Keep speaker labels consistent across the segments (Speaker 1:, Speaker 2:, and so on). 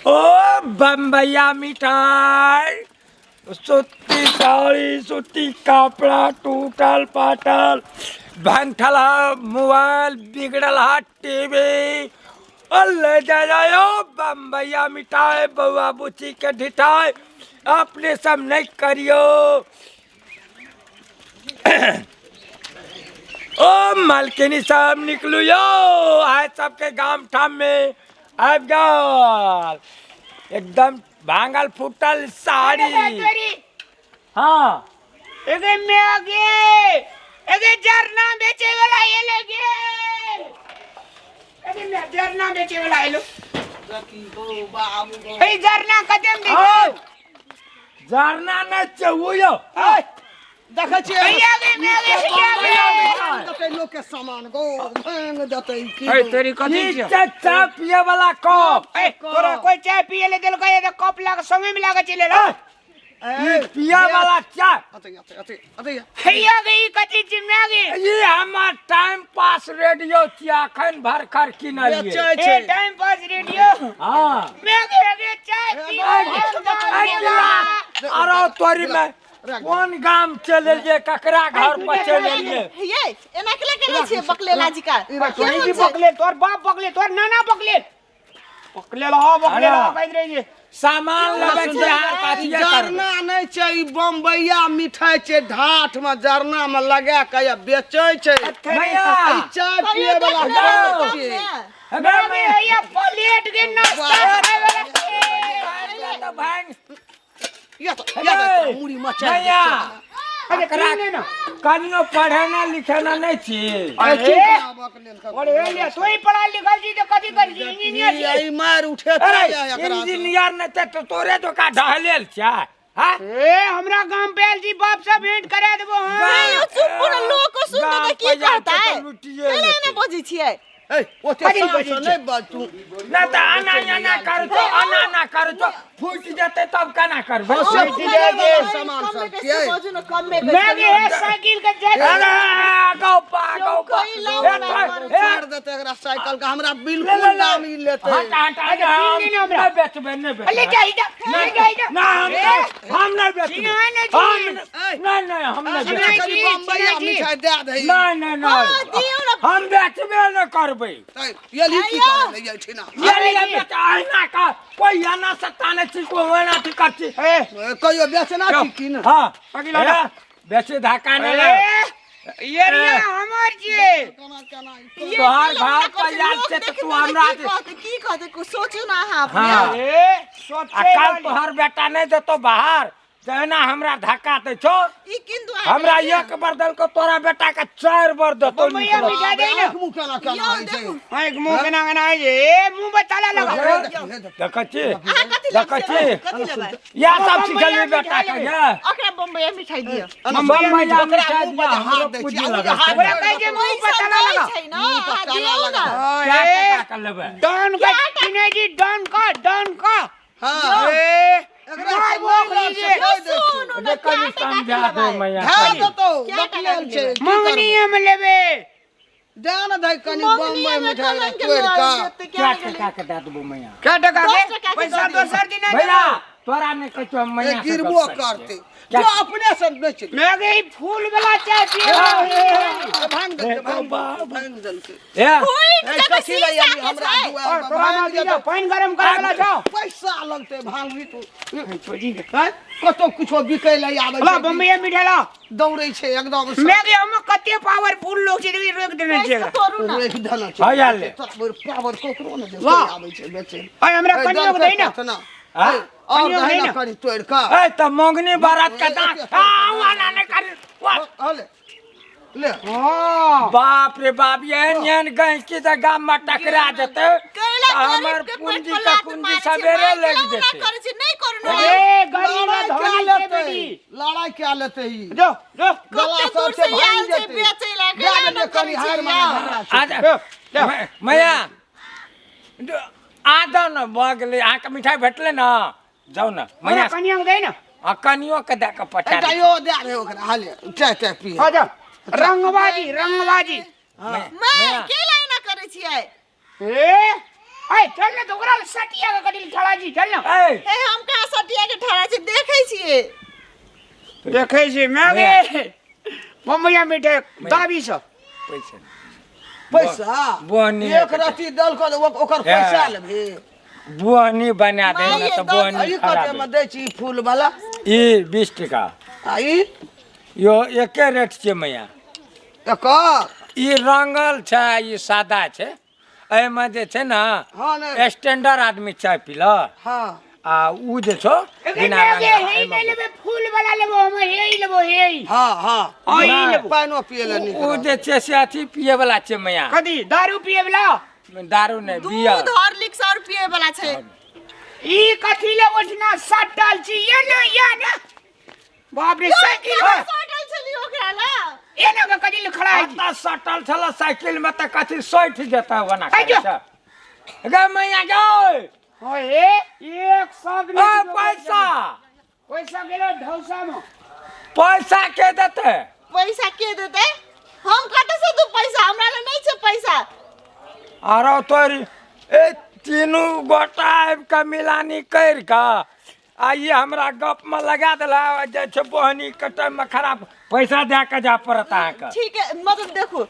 Speaker 1: ओ बम्बैया मिठाई, सूती साड़ी, सूती कपड़ा, टूटल पाटल, भंगठला मोबाइल, बिगड़ल हाथ टीवी, ले जाओ बम्बैया मिठाई, बउआ बुची के ढिठाई, अपने सब नहीं करियो। ओ मालकिनी साहब निकलू यो, आए सबके गांव ठाम में अब गल एकदम भांगल फुटल साड़ी। हाँ
Speaker 2: एगे में आगे एगे जरना बेचे वाला ये लगे एगे में जरना बेचे वाला ये लो ए जरना कदम देखो
Speaker 1: जरना न चहुयो
Speaker 2: देखै छी आगे में आगे
Speaker 3: दते लोग के सामान गो भांग दते की
Speaker 2: ए तेरी कथि छ
Speaker 1: चाय पिए वाला कप
Speaker 2: ए तोरा कोई चाय पिए ले देल गए कप लाग संगे में लाग चले लो
Speaker 1: पिए वाला चाय
Speaker 3: अते
Speaker 2: हैया गई कथि छ में आगे
Speaker 1: ये हमार टाइम पास रेडियो छिया अखन भर खर किनलिए
Speaker 2: ए टाइम पास रेडियो
Speaker 1: हां
Speaker 2: में आगे चाय पिए
Speaker 1: अरे तोरी में कौन गांव चले जे ककरा घर पर चले लिए
Speaker 4: ये एना केला करे छे बकले लाजी का
Speaker 2: कोई भी बकले तोर बाप बकले तोर नाना बकले बकले ला कह रही है
Speaker 1: सामान लगे छै हार पाछिया
Speaker 3: जरना नहीं छै बम्बैया मिठाई छै ढाठ में जरना में लगा के बेचै छै
Speaker 1: भैया
Speaker 3: चाय पिए वाला छै
Speaker 2: बाबे ये प्लेट के नाश्ता खाए वाला
Speaker 1: तो भांग
Speaker 3: या मुड़ी मचा
Speaker 1: भैया
Speaker 2: अरे करा ना
Speaker 1: कनियो पढ़ना लिखना नहीं छी
Speaker 2: अरे और ले तोई पढ़ा लिखा जी तो कथि कर जी इंजीनियर
Speaker 3: ई मार उठे
Speaker 1: इंजीनियर ने तो तोरे तो का ढहलेल छै हां
Speaker 2: ए हमरा गांव पे आल जी बाप से भेंट करा देबो हां
Speaker 4: चुप पूरा लोग को सुन के की करता है पहले ना बजी छिए
Speaker 3: ए ओते नहीं बात तू
Speaker 1: ना त आना कर तो आना कर तो फूट जते तब केना करबे
Speaker 3: सामान सब छिए
Speaker 2: मैं भी साइकिल के जा
Speaker 1: गौ पा
Speaker 3: छोड़ देते एकरा साइकिल का हमरा बिल्कुल नाम ही लेते
Speaker 1: हटा हमरा बेचबे नहीं बेच
Speaker 2: ले जाई जा
Speaker 1: ना हम नहीं बेचबे नहीं हम नहीं बेचबे
Speaker 3: बम्बैया मिठाई दे दे
Speaker 1: नहीं हम बेचबे न करबे
Speaker 3: ये ली की कर ले जाई छिना
Speaker 1: ये बेटा आना का कोई आना सताने छी को होना ठीक करछी
Speaker 3: कहियो बेचना छी की ना
Speaker 1: हां अगला बेचे धक्का नहीं ले
Speaker 2: ये रिया हमर जे
Speaker 1: तोहर घर पर याद से तो तू हमरा
Speaker 4: की कहते को सोचो ना हां
Speaker 1: हां
Speaker 2: ए सोचे
Speaker 1: कल तोहर बेटा नहीं दे तो बाहर कहना हमरा धक्का दे छो
Speaker 4: ई किंतु
Speaker 1: हमरा एक बर्दल को तोरा बेटा का 4 बार दे तो
Speaker 2: भैया मिटा दे ना
Speaker 3: मुंह केना केना है छै
Speaker 2: एक मुंह केना केना है ए मुंह पे ताला लगा
Speaker 1: देखछि
Speaker 4: कथि लेबै
Speaker 1: या सब सिखल बेटा के
Speaker 4: ओकरा बम्बई मिठाई दियो
Speaker 1: बम्बैया मिठाई दिया हमरो पूजी लगा
Speaker 2: हमरा कह के मुंह पे ताला लगा
Speaker 4: छै ना दियो ना
Speaker 1: क्या कर लेबे
Speaker 2: डॉन का किने जी डॉन का
Speaker 3: हां
Speaker 2: ए
Speaker 3: एकरा बोली जे
Speaker 1: कनी समझा दे मैया
Speaker 3: हां तो बकलेल छै
Speaker 2: मंगनी हम लेबे
Speaker 3: दान दई कनी बम्बई मिठाई तोड़ का
Speaker 1: क्या टका के दे देबो मैया
Speaker 2: क्या टका के पैसा दोसर दिन
Speaker 1: भैया तोरा ने कहियो मैया
Speaker 3: गिरबो करते जो अपने से बेच
Speaker 2: मैं गई फूल वाला चाय पिए
Speaker 3: भांग दे
Speaker 1: ए
Speaker 3: कथी ले आबी हमरा
Speaker 2: और तोरा दिया पानी गरम करे वाला जाओ
Speaker 3: पैसा लगते भांग भी तू कतो कुछो बिकै ले आबै
Speaker 2: ला बम्बई मिठाला
Speaker 3: दौड़ै छै एकदम
Speaker 2: मैं गई हम कते पावरफुल लोग छै रोक देने छै
Speaker 4: तोरू ना
Speaker 3: एक धना छै
Speaker 1: भैया ले
Speaker 3: पावर कोकरो ने दे आबै छै बेचे
Speaker 2: ओए हमरा कनियो दे ना
Speaker 3: और दहिना करी तोड़ का
Speaker 1: ए त मंगनी बारात का दांत आना नहीं कर
Speaker 3: ले
Speaker 2: हां
Speaker 1: बाप रे बाप ये नियन गई की त गाम में टकरा जते हमर पूंजी का पूंजी सवेरे लग जते
Speaker 4: करे छै नहीं करू ना
Speaker 2: ए गरीब धनी के बेटी
Speaker 3: लड़ाई क्या लेते ही
Speaker 2: जो
Speaker 3: गला सब से भांग जेते
Speaker 4: बेचे
Speaker 3: दे दे करी हार मारा
Speaker 1: मैया आदा न बगले आ के मिठाई भेटले न जाऊ न मैया
Speaker 2: कनिया दे ना
Speaker 1: कनियो के दे के पठा दे
Speaker 3: यो दे रे ओकरा हाले चाय पी
Speaker 2: आ जा रंगबाजी
Speaker 4: मैं के लाइना करे छियै
Speaker 2: ए ए चल ना दोगरा सटिया के कटिल ठड़ा जी चल ना
Speaker 1: ए
Speaker 4: हे हम कहाँ सटिया के ठहरा छी देखै छियै
Speaker 2: देखे छी मैं गे बम्बैया मीठे दाबी छ
Speaker 1: पैसा
Speaker 3: पैसा
Speaker 1: बुहनी
Speaker 3: एक रत्ती दल को ओकर पैसा लेबे
Speaker 1: बुहनी बना दे ना तो बुहनी
Speaker 3: ई
Speaker 1: खराब
Speaker 3: कते में दै छी फूल वाला
Speaker 1: ई 20 टका
Speaker 3: आई
Speaker 1: यो एके रेट छे मैया
Speaker 3: एकर
Speaker 1: ई रंगल छै ई सादा छै एहि में जे छै ना
Speaker 3: हां ने
Speaker 1: स्टैंडर्ड आदमी चाय पीला
Speaker 3: हां
Speaker 1: आ उ जे छो बिना
Speaker 2: हे
Speaker 1: रंगल
Speaker 2: हे ले लेबे फूल वाला लेबो हम हे लेबो हे
Speaker 3: हां हां
Speaker 2: आई
Speaker 1: ना।
Speaker 2: लेबो
Speaker 3: पानो पिएले नी
Speaker 1: उ जे छै से अथी पिए वाला छै मैया
Speaker 2: कदी दारू पिए वाला
Speaker 1: दारू नहीं बियर
Speaker 4: दूध हॉर्लिक्स और पिए वाला छै
Speaker 2: ई कथी ले ओठना सटल छी ये ना बाप रे साइकिल
Speaker 4: सटल छली ओकरा ला
Speaker 2: ए ना के कदी खड़ा है
Speaker 1: इतना सटल छला साइकिल में त कथी सैठ जेता वना
Speaker 2: है जो।
Speaker 1: गे मैया गए
Speaker 2: ओए एक सब
Speaker 1: ए पैसा
Speaker 2: पैसा गेलो ढौसा में
Speaker 1: पैसा के देते
Speaker 4: पैसा के देते हम कतऽ से दू पैसा हमरा ले नहीं छै पैसा
Speaker 1: आरो तोरी ए तीनू गोटा आबि के मिलानी कर के आ ये हमरा गप में लगा देला जे छै बहनी के टाइम में खराब पैसा दे के जा पड़त अहाँके
Speaker 4: ठीक है मतलब देखो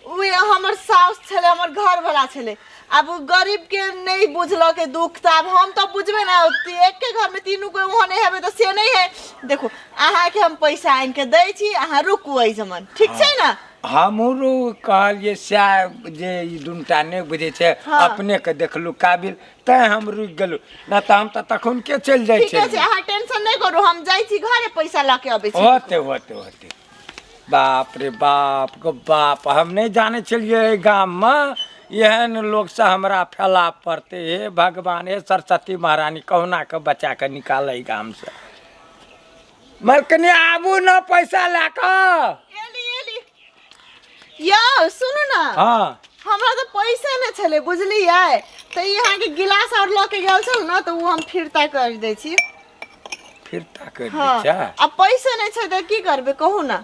Speaker 4: उ हमर साउस छले हमर घर वाला छले अब उ गरीब के नहीं बुझलो के दुख त अब हम तो बुझबे ना एक के घर में तीनू को होने हेबे तो से नहीं है देखो अहाँ के हम पैसा आइन के दै छी अहाँ रुकू ऐ जमन ठीक छै ना
Speaker 1: हमरो कहलिए स्या जे ई दुनटा नहीं बुझे छै
Speaker 4: हाँ।
Speaker 1: अपने के देखलू काबिल तै हम रुक गेलू ना त हम त तखन के चल जाय
Speaker 4: ठीक है अहाँ टेंशन नहीं करू हम जाई छी घरे पैसा लाके आबै छी
Speaker 1: होते होते होते बाप रे बाप गो बाप हम नहीं जाने चलिए गांव में एहन लोग से हमरा फैला पड़ते हे भगवान हे सरस्वती महारानी कहुना के बचा के निकाले गांव से मलकनी आबू न पैसा लाके
Speaker 4: एली यो सुनु ना
Speaker 1: हाँ
Speaker 4: हमरा तो पैसा न छले बुझलियै त यहाँ के गिलास और ल के गेल छल ना तो उ हम फिरता कर दै छी
Speaker 1: फिरता कर
Speaker 4: हाँ
Speaker 1: दै छै
Speaker 4: अब पैसा नहीं छै त की करबे कहू ना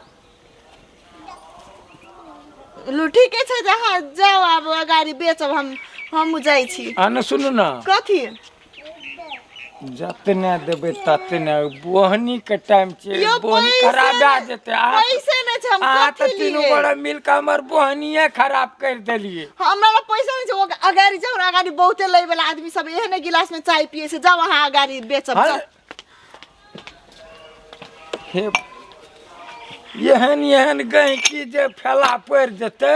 Speaker 4: लू ठीक है छै जहाँ जाओ अब गाड़ी बेचब हम जाई छी
Speaker 1: आने सुनू ना
Speaker 4: कथी
Speaker 1: जतने देबे ततने बोहनी के टाइम छे
Speaker 4: यो
Speaker 1: बोहनी
Speaker 4: पैसे
Speaker 1: खराब आ जेते
Speaker 4: पैसे नहीं छै हम
Speaker 1: आ त
Speaker 4: कथी
Speaker 1: तीनू
Speaker 4: लिए
Speaker 1: बड़ा मिल के हमर बोहनिए खराब कर देलिए
Speaker 4: हमरा पैसा नहीं छै अगाड़ी जाओ अगाड़ी बहुते लै वाला आदमी सब एहने गिलास में चाय पिए से जाओ वहाँ अगाड़ी बेचब
Speaker 1: हाँ।
Speaker 4: जाओ।
Speaker 1: हे एहन गहकी जे फैला पड़ जेते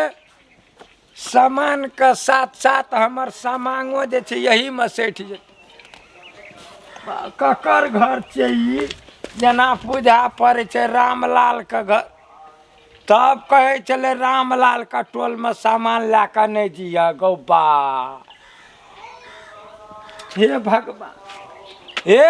Speaker 1: सामान के साथ साथ हमर सामानो जे छै यही में सैठ जेते ककर घर छै ई जेना पूजा पड़े छै रामलाल के घर तब कहे चले रामलाल का टोल में सामान लाके नहीं जिया गौ बा हे भगवान हे